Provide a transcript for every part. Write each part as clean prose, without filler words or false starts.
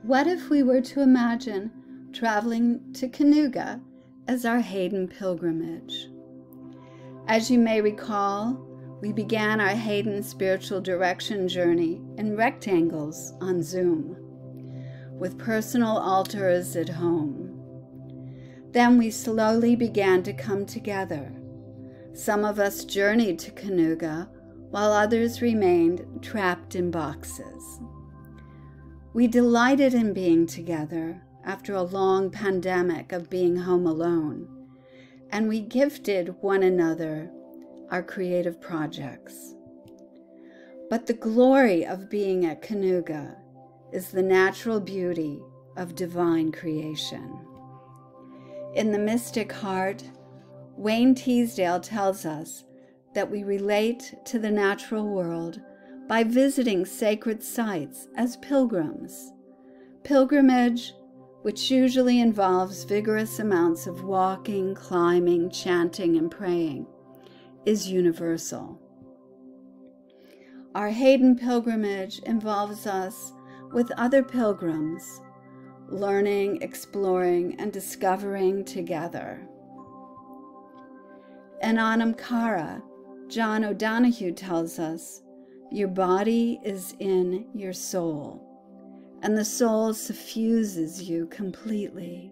What if we were to imagine traveling to Kanuga as our Haden pilgrimage? As you may recall, we began our Haden spiritual direction journey in rectangles on Zoom, with personal altars at home. Then we slowly began to come together. Some of us journeyed to Kanuga, while others remained trapped in boxes. We delighted in being together after a long pandemic of being home alone, and we gifted one another our creative projects. But the glory of being at Kanuga is the natural beauty of divine creation. In The Mystic Heart, Wayne Teasdale tells us that we relate to the natural world by visiting sacred sites as pilgrims. Pilgrimage, which usually involves vigorous amounts of walking, climbing, chanting, and praying, is universal. Our Haden pilgrimage involves us with other pilgrims, learning, exploring, and discovering together. In Anamkara, John O'Donohue tells us, your body is in your soul, and the soul suffuses you completely.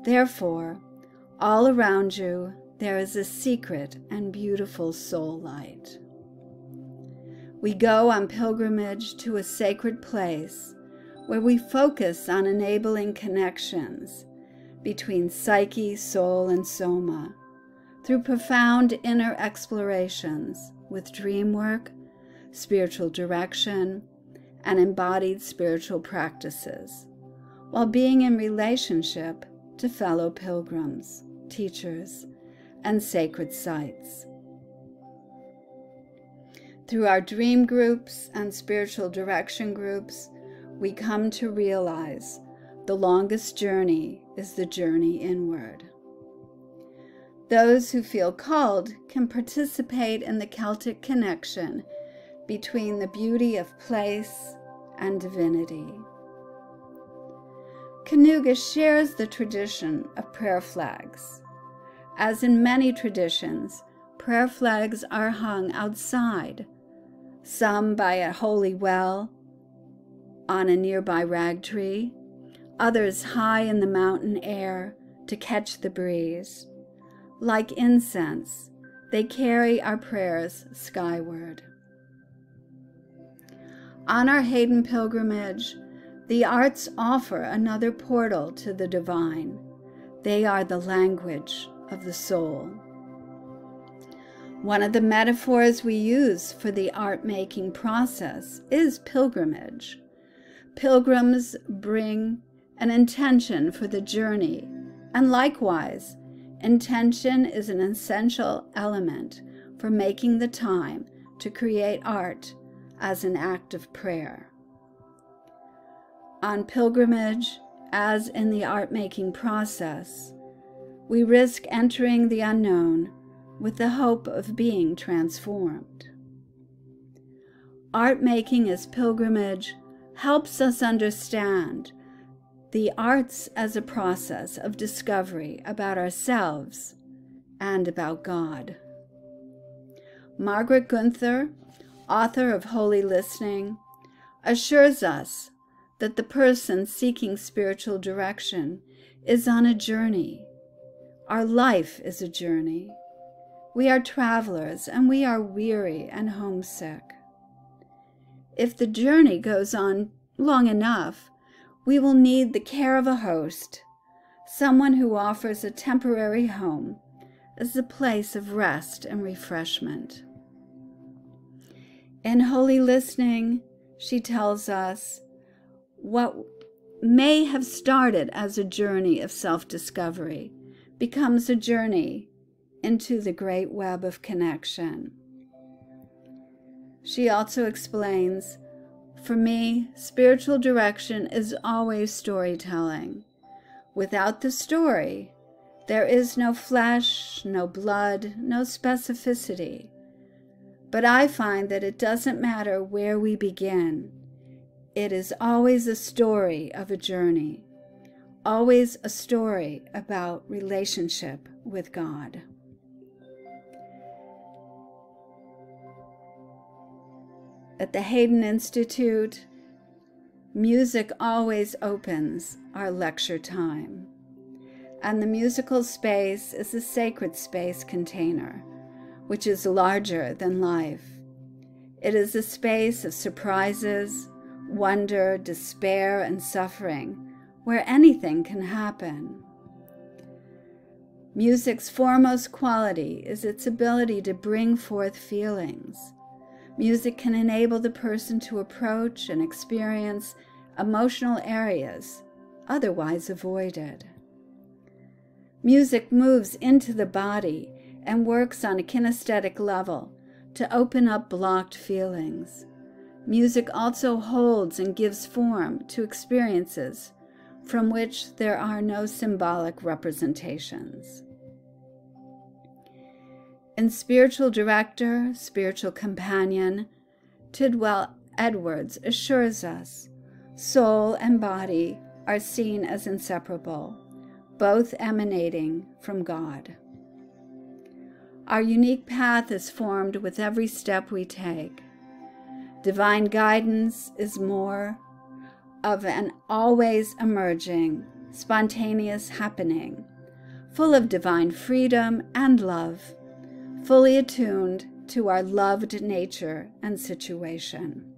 Therefore, all around you there is a secret and beautiful soul light. We go on pilgrimage to a sacred place where we focus on enabling connections between psyche, soul, and soma through profound inner explorations with dream work, spiritual direction, and embodied spiritual practices, while being in relationship to fellow pilgrims, teachers, and sacred sites. Through our dream groups and spiritual direction groups, we come to realize the longest journey is the journey inward. Those who feel called can participate in the Celtic connection between the beauty of place and divinity. Kanuga shares the tradition of prayer flags. As in many traditions, prayer flags are hung outside, some by a holy well, on a nearby rag tree, others high in the mountain air to catch the breeze. Like incense, they carry our prayers skyward. On our Haden pilgrimage, the arts offer another portal to the divine. They are the language of the soul. One of the metaphors we use for the art-making process is pilgrimage. Pilgrims bring an intention for the journey, and likewise, intention is an essential element for making the time to create art as an act of prayer. On pilgrimage, as in the art-making process, we risk entering the unknown with the hope of being transformed. Art-making as pilgrimage helps us understand the arts as a process of discovery about ourselves and about God. Margaret Gunther, author of Holy Listening, assures us that the person seeking spiritual direction is on a journey. Our life is a journey. We are travelers, and we are weary and homesick. If the journey goes on long enough, we will need the care of a host, someone who offers a temporary home as a place of rest and refreshment. In Holy Listening, she tells us what may have started as a journey of self-discovery becomes a journey into the great web of connection. She also explains, for me, spiritual direction is always storytelling. Without the story, there is no flesh, no blood, no specificity. But I find that it doesn't matter where we begin. It is always a story of a journey, always a story about relationship with God. At the Haden Institute, music always opens our lecture time, and the musical space is a sacred space container, which is larger than life. It is a space of surprises, wonder, despair, and suffering, where anything can happen. Music's foremost quality is its ability to bring forth feelings. Music can enable the person to approach and experience emotional areas otherwise avoided. Music moves into the body and works on a kinesthetic level to open up blocked feelings. Music also holds and gives form to experiences from which there are no symbolic representations. In Spiritual Director, Spiritual Companion, Tidwell Edwards assures us, soul and body are seen as inseparable, both emanating from God. Our unique path is formed with every step we take. Divine guidance is more of an always emerging, spontaneous happening, full of divine freedom and love, fully attuned to our loved nature and situation.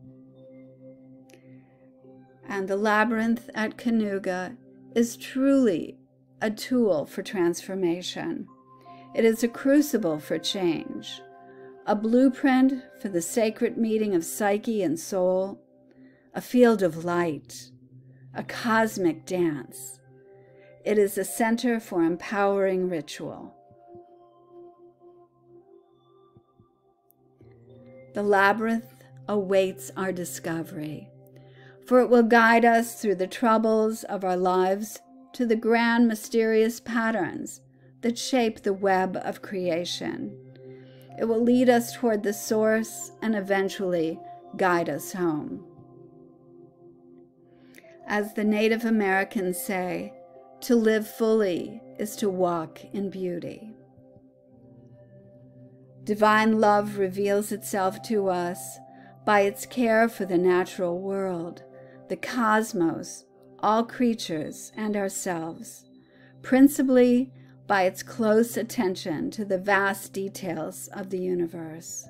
And the labyrinth at Kanuga is truly a tool for transformation. It is a crucible for change, a blueprint for the sacred meeting of psyche and soul, a field of light, a cosmic dance. It is a center for empowering ritual. The labyrinth awaits our discovery, for it will guide us through the troubles of our lives to the grand mysterious patterns that shape the web of creation. It will lead us toward the source and eventually guide us home. As the Native Americans say, to live fully is to walk in beauty. Divine love reveals itself to us by its care for the natural world, the cosmos, all creatures, and ourselves, principally by its close attention to the vast details of the universe.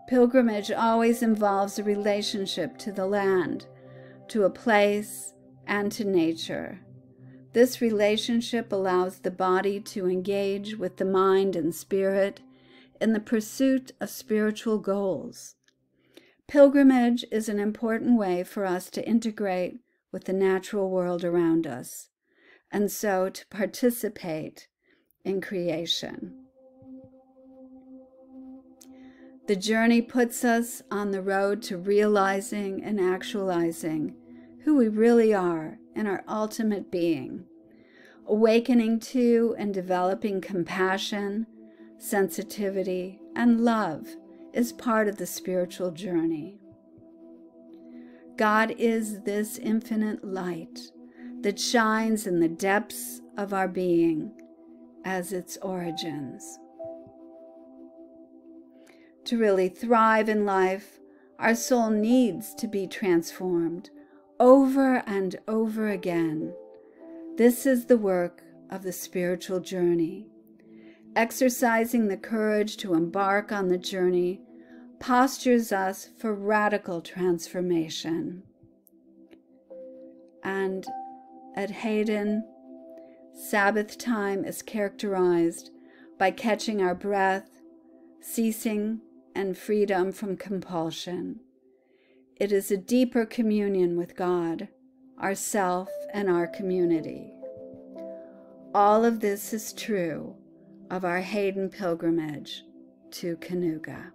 Pilgrimage always involves a relationship to the land, to a place, and to nature. This relationship allows the body to engage with the mind and spirit in the pursuit of spiritual goals. Pilgrimage is an important way for us to integrate with the natural world around us, and so to participate in creation. The journey puts us on the road to realizing and actualizing who we really are in our ultimate being, awakening to and developing compassion, sensitivity, and love is part of the spiritual journey. God is this infinite light that shines in the depths of our being as its origins. To really thrive in life, our soul needs to be transformed over and over again. This is the work of the spiritual journey. Exercising the courage to embark on the journey postures us for radical transformation. And at Haden, Sabbath time is characterized by catching our breath, ceasing, and freedom from compulsion. It is a deeper communion with God, ourself, and our community. All of this is true of our Haden pilgrimage to Kanuga.